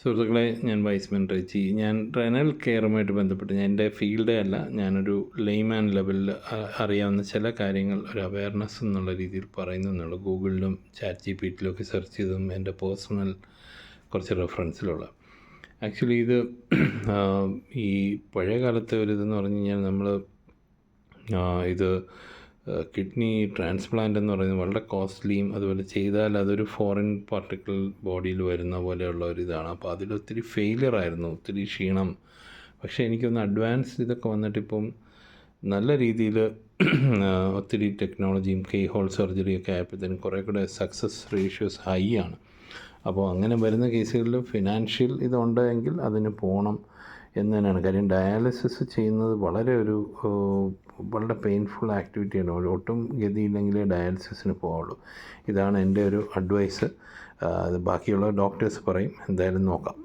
സുഹൃത്തുക്കളെ, ഞാൻ വൈസ്മൻ റെജി. ഞാൻ റെനൽ കെയറുമായിട്ട് ബന്ധപ്പെട്ട് എൻ്റെ ഫീൽഡേ അല്ല, ഞാനൊരു ലെയ്മാൻ ലെവലിൽ അറിയാവുന്ന ചില കാര്യങ്ങൾ ഒരു അവയർനെസ് എന്നുള്ള രീതിയിൽ പറയുന്നതെന്നുള്ളൂ. ഗൂഗിളിലും ചാറ്റ് GPT ഒക്കെ സെർച്ച് ചെയ്തതും എൻ്റെ പേഴ്സണൽ കുറച്ച് റെഫറൻസിലുള്ള. ആക്ച്വലി ഇത് ഈ പഴയ കാലത്തെ ഒരു ഇതെന്ന് പറഞ്ഞു കഴിഞ്ഞാൽ നമ്മൾ ഇത് കിഡ്നി ട്രാൻസ്പ്ലാന്റ് എന്ന് പറയുന്നത് വളരെ കോസ്റ്റ്ലിയും, അതുപോലെ ചെയ്താൽ അതൊരു ഫോറിൻ പാർട്ടിക്കിൾ ബോഡിയിൽ വരുന്ന പോലെയുള്ള ഒരിതാണ്. അപ്പോൾ അതിലൊത്തിരി ഫെയിലിയറായിരുന്നു, ഒത്തിരി ക്ഷീണം. പക്ഷേ എനിക്കൊന്ന് അഡ്വാൻസ് ഇതൊക്കെ വന്നിട്ടിപ്പം നല്ല രീതിയിൽ ഒത്തിരി ടെക്നോളജിയും കീ ഹോൾ സർജറിയൊക്കെ ആയപ്പോഴത്തേനും കുറേ കൂടെ സക്സസ് റേഷ്യോസ് ഹൈ ആണ്. അപ്പോൾ അങ്ങനെ വരുന്ന കേസുകളിൽ ഫിനാൻഷ്യൽ ഇതുണ്ടെങ്കിൽ അതിന് പോകണം എന്ന് തന്നെയാണ് കാര്യം. ഡയാലിസിസ് ചെയ്യുന്നത് വളരെ പെയിൻഫുൾ ആക്ടിവിറ്റിയാണ്. ഒട്ടും ഗതിയില്ലെങ്കിലേ ഡയാലിസിസിന് പോവുള്ളൂ. ഇതാണ് എൻ്റെ ഒരു അഡ്വൈസ്. ബാക്കിയുള്ള ഡോക്ടേഴ്സ് പറയും, എന്തായാലും നോക്കാം.